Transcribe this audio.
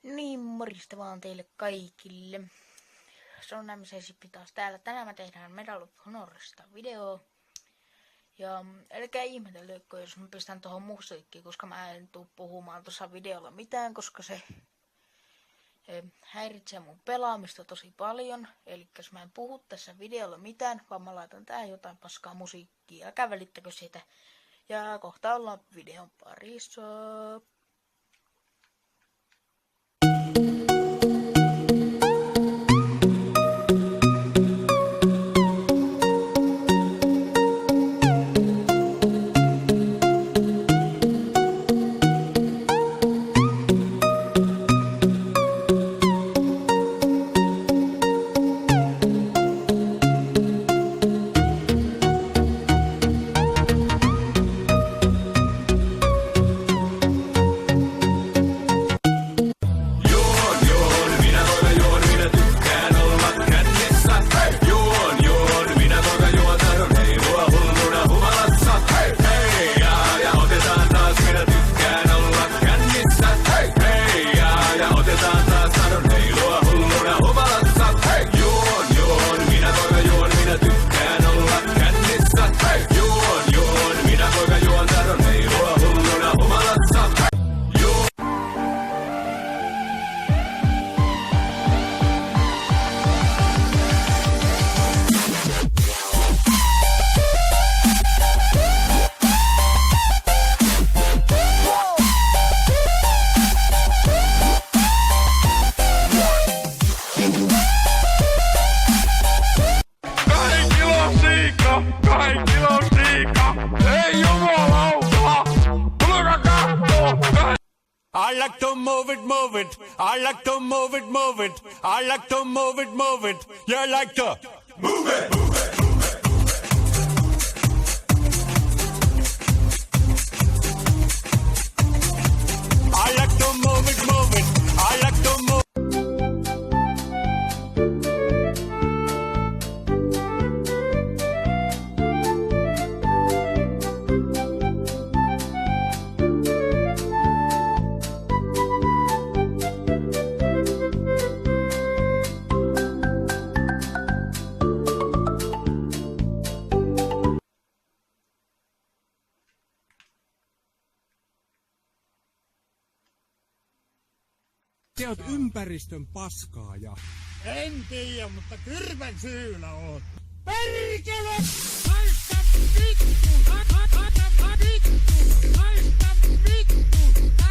Niin, morjesta vaan teille kaikille. Se on MCSippi taas täällä. Tänään me tehdään Medal of Honorista video. Ja älkää ihmetelkö, jos mä pistän tohon musiikkiin, koska mä en tuu puhumaan tuossa videolla mitään, koska se häiritsee mun pelaamista tosi paljon. Eli jos mä en puhu tässä videolla mitään, vaan mä laitan tähän jotain paskaa musiikkia. Älkää välittäkö sitä. Ja kohta ollaan videon parissa. I like to move it, move it. I like to move it, move it. I like to move it, move it. You like to move it, move it. I like to move it, move it. I like to move. Sä oot ympäristön paskaaja. En tiedä, mutta kyrvän syyllä oot. Perkele! Haista vittu! Haista vittu! Haista vittu!